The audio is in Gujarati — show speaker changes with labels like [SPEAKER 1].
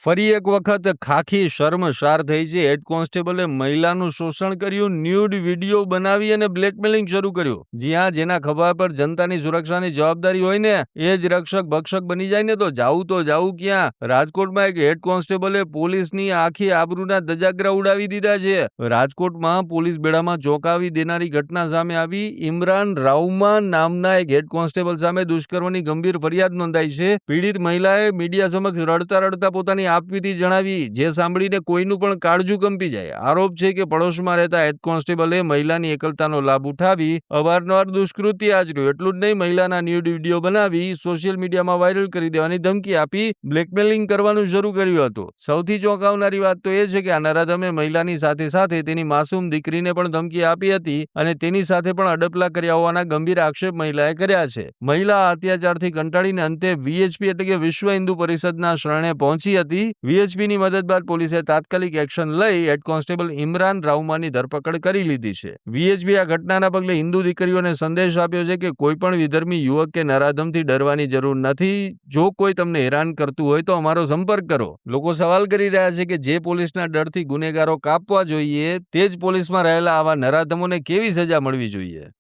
[SPEAKER 1] ફરી એક વખત ખાખી શર્મસાર થઈ છે. હેડ કોન્સ્ટેબલે મહિલાનું શોષણ કર્યું, ન્યૂડ વિડીયો બનાવી અને બ્લેકમેલિંગ શરૂ કર્યું. જ્યાં જેના ખભા પર જનતાની સુરક્ષાની જવાબદારી હોય ને એ જ રક્ષક ભક્ષક બની જાય ને તો જાવું ક્યાં? રાજકોટમાં એક હેડ કોન્સ્ટેબલે પોલીસની આખી આબરૂના ધજાગરા ઉડાવી દીધા છે. રાજકોટમાં પોલીસ બેડામાં ચોંકાવી દેનારી ઘટના સામે આવી. ઇમરાન રાઉમાન નામના એક હેડ કોન્સ્ટેબલ સામે દુષ્કર્મની ગંભીર ફરિયાદ નોંધાઈ છે. પીડિત મહિલાએ મીડિયા સમક્ષ રડતા પોતાની આપવીતી જણાવી, જે સાંભળીને કોઈનું પણ કાળજું કંપી જાય. આરોપ છે કે પડોશમાં રહેતા હેડ કોન્સ્ટેબલે મહિલાની એકલતાનો લાભ ઉઠાવી અવારનવાર દુષ્કૃત્ય આચર્યું. એટલું જ નહીં, મહિલાના ન્યૂડ વિડીયો બનાવી સોશિયલ મીડિયામાં વાયરલ કરી દેવાની ધમકી આપી બ્લેકમેલિંગ કરવાનું શરૂ કર્યું હતું. સૌથી ચોંકાવનારી વાત તો એ છે કે આ નરાધમે મહિલાની સાથે તેની માસૂમ દીકરીને પણ ધમકી આપી હતી અને તેની સાથે પણ અડપલા કર્યા હોવાના ગંભીર આક્ષેપ મહિલાએ કર્યા છે. મહિલા અત્યાચારથી કંટાળીને અંતે વીએચપી એટલે કે વિશ્વ હિન્દુ પરિષદના શરણે પહોંચી હતી. વીએચપીની મદદ બાદ પોલીસે તાત્કાલિક એક્શન લઈ હેડ કોન્સ્ટેબલ ઇમરાન રાઉમાની ધરપકડ કરી લીધી છે. વીએચપી આ ઘટનાના પગલે હિન્દુ દીકરીઓને સંદેશ આપ્યો છે કે કોઈ પણ વિધર્મી યુવક કે નરાધમથી ડરવાની જરૂર નથી. જો કોઈ તમને હેરાન કરતું હોય તો અમારો સંપર્ક કરો. લોકો સવાલ કરી રહ્યા છે કે જે પોલીસના ડરથી ગુનેગારો કાપવા જોઈએ તે જ પોલીસમાં રહેલા આવા નરાધમોને કેવી સજા મળવી જોઈએ?